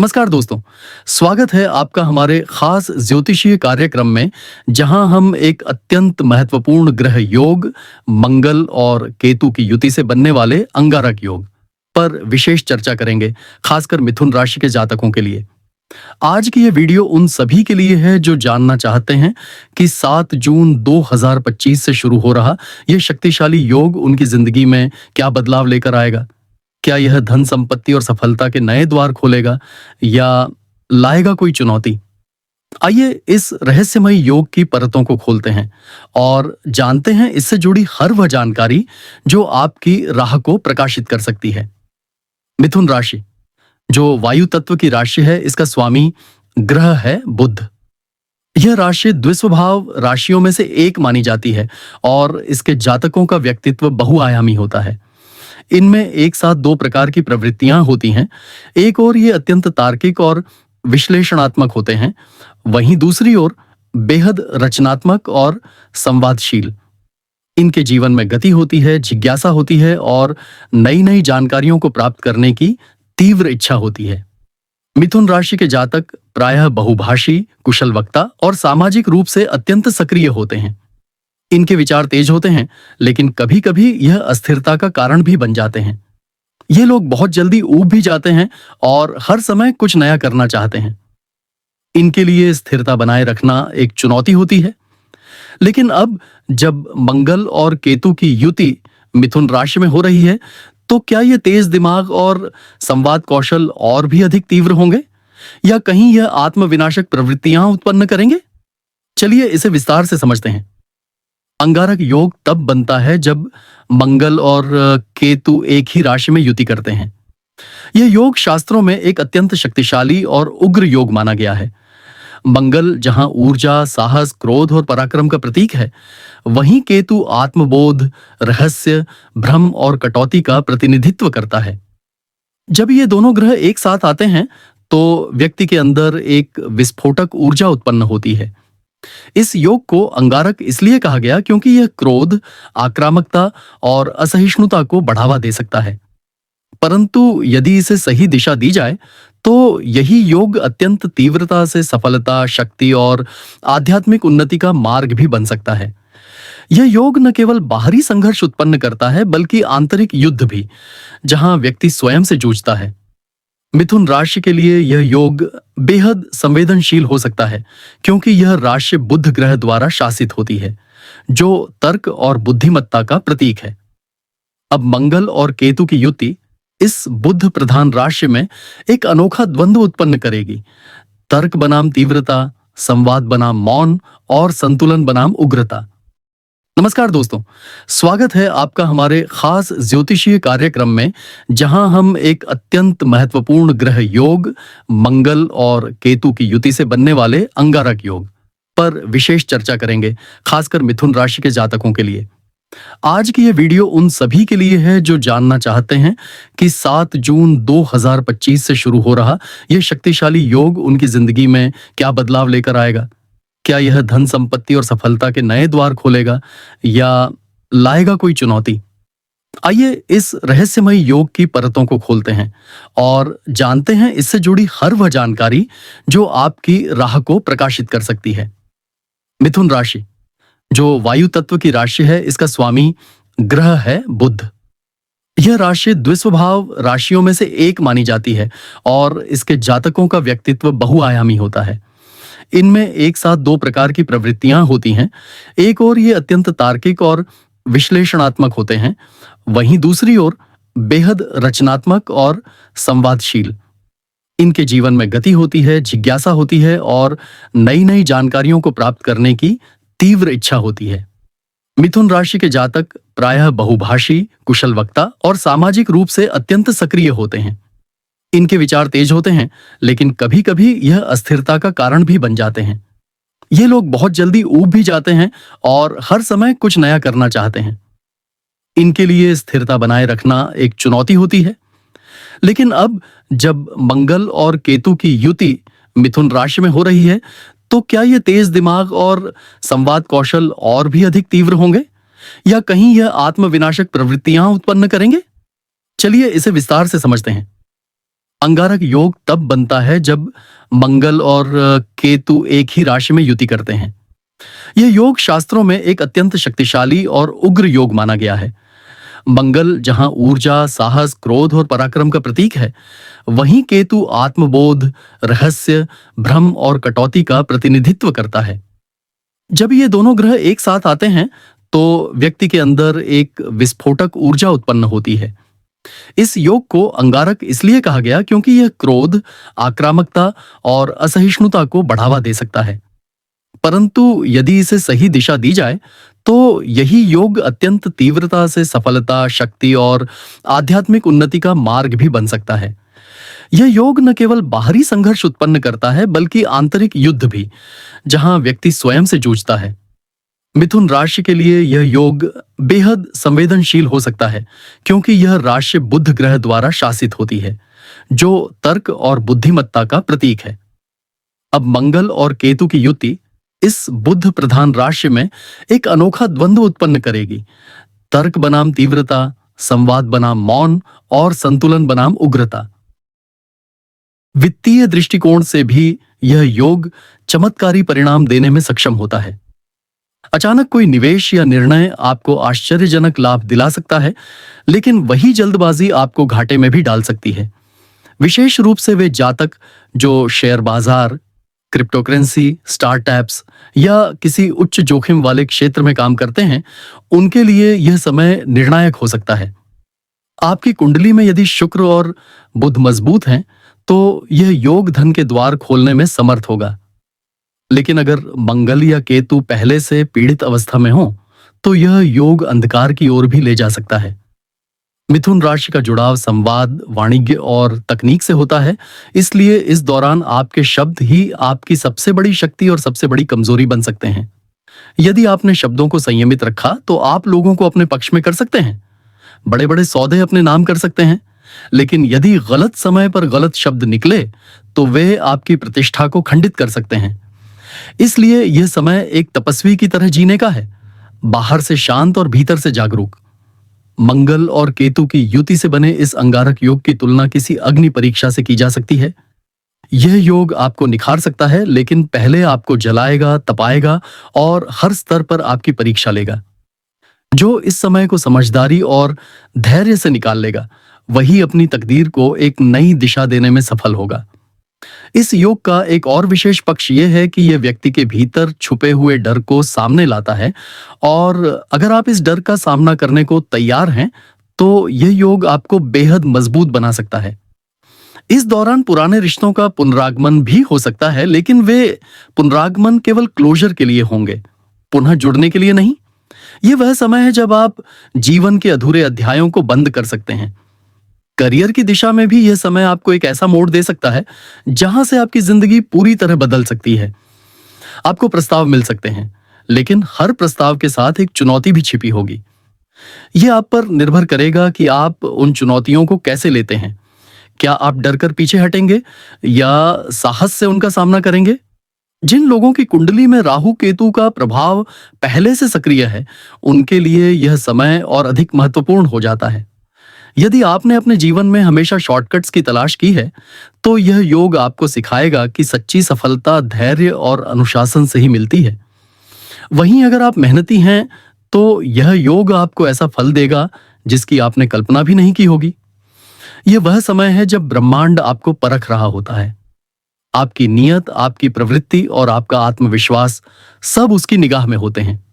नमस्कार दोस्तों, स्वागत है आपका हमारे खास ज्योतिषीय कार्यक्रम में जहां हम एक अत्यंत महत्वपूर्ण ग्रह योग मंगल और केतु की युति से बनने वाले अंगारक योग पर विशेष चर्चा करेंगे, खासकर मिथुन राशि के जातकों के लिए। आज की ये वीडियो उन सभी के लिए है जो जानना चाहते हैं कि 7 जून 2025 से शुरू हो रहा ये शक्तिशाली योग उनकी जिंदगी में क्या बदलाव लेकर आएगा। क्या यह धन संपत्ति और सफलता के नए द्वार खोलेगा या लाएगा कोई चुनौती? आइए इस रहस्यमय योग की परतों को खोलते हैं और जानते हैं इससे जुड़ी हर वह जानकारी जो आपकी राह को प्रकाशित कर सकती है। मिथुन राशि, जो वायु तत्व की राशि है, इसका स्वामी ग्रह है बुध। यह राशि द्विस्वभाव राशियों में से एक मानी जाती है और इसके जातकों का व्यक्तित्व बहुआयामी होता है। इनमें एक साथ दो प्रकार की प्रवृत्तियां होती हैं। एक ओर ये अत्यंत तार्किक और विश्लेषणात्मक होते हैं, वहीं दूसरी ओर बेहद रचनात्मक और संवादशील। इनके जीवन में गति होती है, जिज्ञासा होती है और नई नई जानकारियों को प्राप्त करने की तीव्र इच्छा होती है। मिथुन राशि के जातक प्रायः बहुभाषी, कुशल वक्ता और सामाजिक रूप से अत्यंत सक्रिय होते हैं। इनके विचार तेज होते हैं, लेकिन कभी कभी यह अस्थिरता का कारण भी बन जाते हैं। ये लोग बहुत जल्दी ऊब भी जाते हैं और हर समय कुछ नया करना चाहते हैं। इनके लिए स्थिरता बनाए रखना एक चुनौती होती है। लेकिन अब जब मंगल और केतु की युति मिथुन राशि में हो रही है, तो क्या ये तेज दिमाग और संवाद कौशल और भी अधिक तीव्र होंगे या कहीं यह आत्मविनाशक प्रवृत्तियां उत्पन्न करेंगे? चलिए इसे विस्तार से समझते हैं। अंगारक योग तब बनता है जब मंगल और केतु एक ही राशि में युति करते हैं। यह योग शास्त्रों में एक अत्यंत शक्तिशाली और उग्र योग माना गया है। मंगल जहां ऊर्जा, साहस, क्रोध और पराक्रम का प्रतीक है, वहीं केतु आत्मबोध, रहस्य, भ्रम और कटौती का प्रतिनिधित्व करता है। जब ये दोनों ग्रह एक साथ आते हैं तो व्यक्ति के अंदर एक विस्फोटक ऊर्जा उत्पन्न होती है। इस योग को अंगारक इसलिए कहा गया क्योंकि यह क्रोध, आक्रामकता और असहिष्णुता को बढ़ावा दे सकता है। परंतु यदि इसे सही दिशा दी जाए तो यही योग अत्यंत तीव्रता से सफलता, शक्ति और आध्यात्मिक उन्नति का मार्ग भी बन सकता है। यह योग न केवल बाहरी संघर्ष उत्पन्न करता है, बल्कि आंतरिक युद्ध भी, जहां व्यक्ति स्वयं से जूझता है। मिथुन राशि के लिए यह योग बेहद संवेदनशील हो सकता है क्योंकि यह राशि बुध ग्रह द्वारा शासित होती है, जो तर्क और बुद्धिमत्ता का प्रतीक है। अब मंगल और केतु की युति इस बुध प्रधान राशि में एक अनोखा द्वंद्व उत्पन्न करेगी। तर्क बनाम तीव्रता, संवाद बनाम मौन और संतुलन बनाम उग्रता। नमस्कार दोस्तों, स्वागत है आपका हमारे खास ज्योतिषीय कार्यक्रम में जहां हम एक अत्यंत महत्वपूर्ण ग्रह योग मंगल और केतु की युति से बनने वाले अंगारक योग पर विशेष चर्चा करेंगे, खासकर मिथुन राशि के जातकों के लिए। आज की ये वीडियो उन सभी के लिए है जो जानना चाहते हैं कि 7 जून 2025 से शुरू हो रहा ये शक्तिशाली योग उनकी जिंदगी में क्या बदलाव लेकर आएगा। क्या यह धन संपत्ति और सफलता के नए द्वार खोलेगा या लाएगा कोई चुनौती? आइए इस रहस्यमय योग की परतों को खोलते हैं और जानते हैं इससे जुड़ी हर वह जानकारी जो आपकी राह को प्रकाशित कर सकती है। मिथुन राशि, जो वायु तत्व की राशि है, इसका स्वामी ग्रह है बुध। यह राशि द्विस्वभाव राशियों में से एक मानी जाती है और इसके जातकों का व्यक्तित्व बहुआयामी होता है। इनमें एक साथ दो प्रकार की प्रवृत्तियां होती हैं। एक ओर ये अत्यंत तार्किक और विश्लेषणात्मक होते हैं, वहीं दूसरी ओर बेहद रचनात्मक और संवादशील। इनके जीवन में गति होती है, जिज्ञासा होती है और नई नई जानकारियों को प्राप्त करने की तीव्र इच्छा होती है। मिथुन राशि के जातक प्रायः बहुभाषी, कुशल वक्ता और सामाजिक रूप से अत्यंत सक्रिय होते हैं। इनके विचार तेज होते हैं, लेकिन कभी कभी यह अस्थिरता का कारण भी बन जाते हैं। ये लोग बहुत जल्दी ऊब भी जाते हैं और हर समय कुछ नया करना चाहते हैं। इनके लिए स्थिरता बनाए रखना एक चुनौती होती है। लेकिन अब जब मंगल और केतु की युति मिथुन राशि में हो रही है, तो क्या ये तेज दिमाग और संवाद कौशल और भी अधिक तीव्र होंगे या कहीं यह आत्मविनाशक प्रवृत्तियां उत्पन्न करेंगे? चलिए इसे विस्तार से समझते हैं। अंगारक योग तब बनता है जब मंगल और केतु एक ही राशि में युति करते हैं। यह योग शास्त्रों में एक अत्यंत शक्तिशाली और उग्र योग माना गया है। मंगल जहां ऊर्जा, साहस, क्रोध और पराक्रम का प्रतीक है, वहीं केतु आत्मबोध, रहस्य, भ्रम और कटौती का प्रतिनिधित्व करता है। जब ये दोनों ग्रह एक साथ आते हैं तो व्यक्ति के अंदर एक विस्फोटक ऊर्जा उत्पन्न होती है। इस योग को अंगारक इसलिए कहा गया क्योंकि यह क्रोध, आक्रामकता और असहिष्णुता को बढ़ावा दे सकता है। परंतु यदि इसे सही दिशा दी जाए तो यही योग अत्यंत तीव्रता से सफलता, शक्ति और आध्यात्मिक उन्नति का मार्ग भी बन सकता है। यह योग न केवल बाहरी संघर्ष उत्पन्न करता है बल्कि आंतरिक युद्ध भी, जहां व्यक्ति स्वयं से जूझता है। मिथुन राशि के लिए यह योग बेहद संवेदनशील हो सकता है क्योंकि यह राशि बुध ग्रह द्वारा शासित होती है, जो तर्क और बुद्धिमत्ता का प्रतीक है। अब मंगल और केतु की युति इस बुध प्रधान राशि में एक अनोखा द्वंद्व उत्पन्न करेगी। तर्क बनाम तीव्रता, संवाद बनाम मौन और संतुलन बनाम उग्रता। वित्तीय दृष्टिकोण से भी यह योग चमत्कारी परिणाम देने में सक्षम होता है। अचानक कोई निवेश या निर्णय आपको आश्चर्यजनक लाभ दिला सकता है, लेकिन वही जल्दबाजी आपको घाटे में भी डाल सकती है। विशेष रूप से वे जातक जो शेयर बाजार, क्रिप्टोकरेंसी, स्टार्टअप्स या किसी उच्च जोखिम वाले क्षेत्र में काम करते हैं, उनके लिए यह समय निर्णायक हो सकता है। आपकी कुंडली में यदि शुक्र और बुध मजबूत हैं, तो यह योग धन के द्वार खोलने में समर्थ होगा। लेकिन अगर मंगल या केतु पहले से पीड़ित अवस्था में हो, तो यह योग अंधकार की ओर भी ले जा सकता है। मिथुन राशि का जुड़ाव संवाद, वाणिज्य और तकनीक से होता है, इसलिए इस दौरान आपके शब्द ही आपकी सबसे बड़ी शक्ति और सबसे बड़ी कमजोरी बन सकते हैं। यदि आपने शब्दों को संयमित रखा तो आप लोगों को अपने पक्ष में कर सकते हैं, बड़े बड़े सौदे अपने नाम कर सकते हैं। लेकिन यदि गलत समय पर गलत शब्द निकले तो वे आपकी प्रतिष्ठा को खंडित कर सकते हैं। इसलिए यह समय एक तपस्वी की तरह जीने का है, बाहर से शांत और भीतर से जागरूक। मंगल और केतु की युति से बने इस अंगारक योग की तुलना किसी अग्नि परीक्षा से की जा सकती है। यह योग आपको निखार सकता है, लेकिन पहले आपको जलाएगा, तपाएगा और हर स्तर पर आपकी परीक्षा लेगा। जो इस समय को समझदारी और धैर्य से निकाल लेगा, वही अपनी तकदीर को एक नई दिशा देने में सफल होगा। इस योग का एक और विशेष पक्ष यह है कि यह व्यक्ति के भीतर छुपे हुए डर को सामने लाता है, और अगर आप इस डर का सामना करने को तैयार हैं, तो यह योग आपको बेहद मजबूत बना सकता है। इस दौरान पुराने रिश्तों का पुनरागमन भी हो सकता है, लेकिन वे पुनरागमन केवल क्लोजर के लिए होंगे, पुनः जुड़ने के लिए नहीं। यह वह समय है जब आप जीवन के अधूरे अध्यायों को बंद कर सकते हैं। करियर की दिशा में भी यह समय आपको एक ऐसा मोड़ दे सकता है जहां से आपकी जिंदगी पूरी तरह बदल सकती है। आपको प्रस्ताव मिल सकते हैं, लेकिन हर प्रस्ताव के साथ एक चुनौती भी छिपी होगी। यह आप पर निर्भर करेगा कि आप उन चुनौतियों को कैसे लेते हैं। क्या आप डरकर पीछे हटेंगे या साहस से उनका सामना करेंगे? जिन लोगों की कुंडली में राहु केतु का प्रभाव पहले से सक्रिय है, उनके लिए यह समय और अधिक महत्वपूर्ण हो जाता है। यदि आपने अपने जीवन में हमेशा शॉर्टकट्स की तलाश की है, तो यह योग आपको सिखाएगा कि सच्ची सफलता धैर्य और अनुशासन से ही मिलती है। वहीं अगर आप मेहनती हैं, तो यह योग आपको ऐसा फल देगा जिसकी आपने कल्पना भी नहीं की होगी। यह वह समय है जब ब्रह्मांड आपको परख रहा होता है। आपकी नीयत, आपकी प्रवृत्ति और आपका आत्मविश्वास सब उसकी निगाह में होते हैं।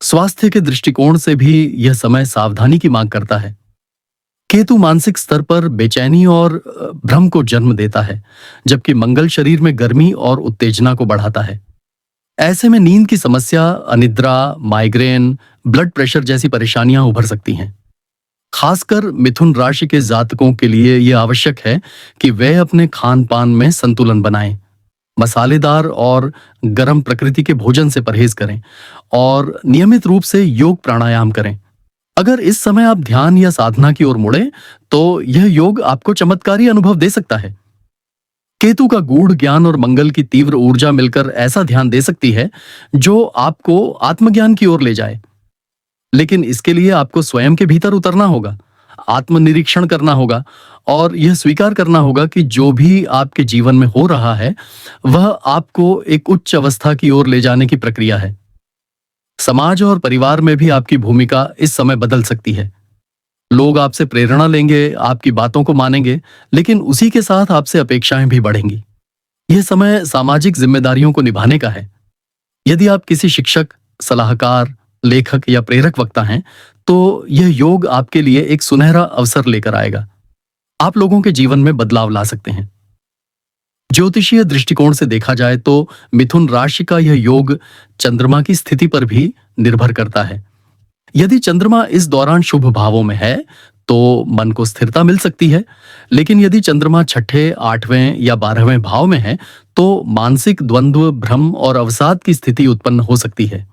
स्वास्थ्य के दृष्टिकोण से भी यह समय सावधानी की मांग करता है। केतु मानसिक स्तर पर बेचैनी और भ्रम को जन्म देता है, जबकि मंगल शरीर में गर्मी और उत्तेजना को बढ़ाता है। ऐसे में नींद की समस्या, अनिद्रा, माइग्रेन, ब्लड प्रेशर जैसी परेशानियां उभर सकती हैं। खासकर मिथुन राशि के जातकों के लिए यह आवश्यक है कि वे अपने खान पान में संतुलन बनाएं, मसालेदार और गर्म प्रकृति के भोजन से परहेज करें और नियमित रूप से योग प्राणायाम करें। अगर इस समय आप ध्यान या साधना की ओर मुड़े, तो यह योग आपको चमत्कारी अनुभव दे सकता है। केतु का गूढ़ ज्ञान और मंगल की तीव्र ऊर्जा मिलकर ऐसा ध्यान दे सकती है जो आपको आत्मज्ञान की ओर ले जाए। लेकिन इसके लिए आपको स्वयं के भीतर उतरना होगा। आत्मनिरीक्षण करना होगा और यह स्वीकार करना होगा कि जो भी आपके जीवन में हो रहा है वह आपको एक उच्च अवस्था की ओर ले जाने की प्रक्रिया है। समाज और परिवार में भी आपकी भूमिका इस समय बदल सकती है। लोग आपसे प्रेरणा लेंगे, आपकी बातों को मानेंगे, लेकिन उसी के साथ आपसे अपेक्षाएं भी बढ़ेंगी। यह समय सामाजिक जिम्मेदारियों को निभाने का है। यदि आप किसी शिक्षक, सलाहकार, लेखक या प्रेरक वक्ता हैं, तो यह योग आपके लिए एक सुनहरा अवसर लेकर आएगा। आप लोगों के जीवन में बदलाव ला सकते हैं। ज्योतिषीय दृष्टिकोण से देखा जाए तो मिथुन राशि का यह योग चंद्रमा की स्थिति पर भी निर्भर करता है। यदि चंद्रमा इस दौरान शुभ भावों में है तो मन को स्थिरता मिल सकती है, लेकिन यदि चंद्रमा छठे, 8वें या 12वें भाव में है तो मानसिक द्वंद्व, भ्रम और अवसाद की स्थिति उत्पन्न हो सकती है।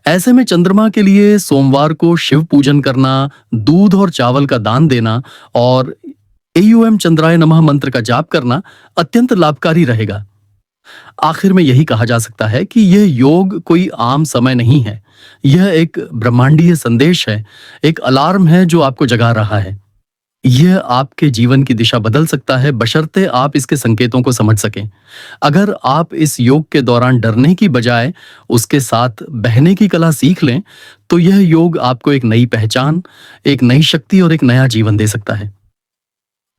ऐसे में चंद्रमा के लिए सोमवार को शिव पूजन करना, दूध और चावल का दान देना और एयूएम चंद्राय नमः मंत्र का जाप करना अत्यंत लाभकारी रहेगा। आखिर में यही कहा जा सकता है कि यह योग कोई आम समय नहीं है। यह एक ब्रह्मांडीय संदेश है, एक अलार्म है जो आपको जगा रहा है। यह आपके जीवन की दिशा बदल सकता है, बशर्ते आप इसके संकेतों को समझ सकें। अगर आप इस योग के दौरान डरने की बजाय उसके साथ बहने की कला सीख लें, तो यह योग आपको एक नई पहचान, एक नई शक्ति और एक नया जीवन दे सकता है।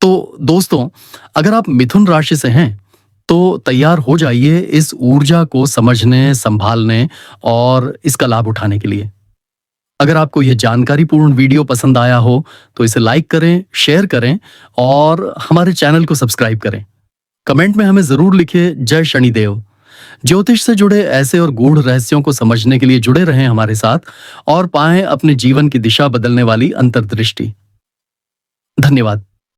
तो दोस्तों, अगर आप मिथुन राशि से हैं तो तैयार हो जाइए इस ऊर्जा को समझने, संभालने और इसका लाभ उठाने के लिए। अगर आपको यह जानकारीपूर्ण वीडियो पसंद आया हो तो इसे लाइक करें, शेयर करें और हमारे चैनल को सब्सक्राइब करें। कमेंट में हमें जरूर लिखिए जय शनिदेव। ज्योतिष से जुड़े ऐसे और गूढ़ रहस्यों को समझने के लिए जुड़े रहें हमारे साथ और पाएं अपने जीवन की दिशा बदलने वाली अंतर्दृष्टि। धन्यवाद।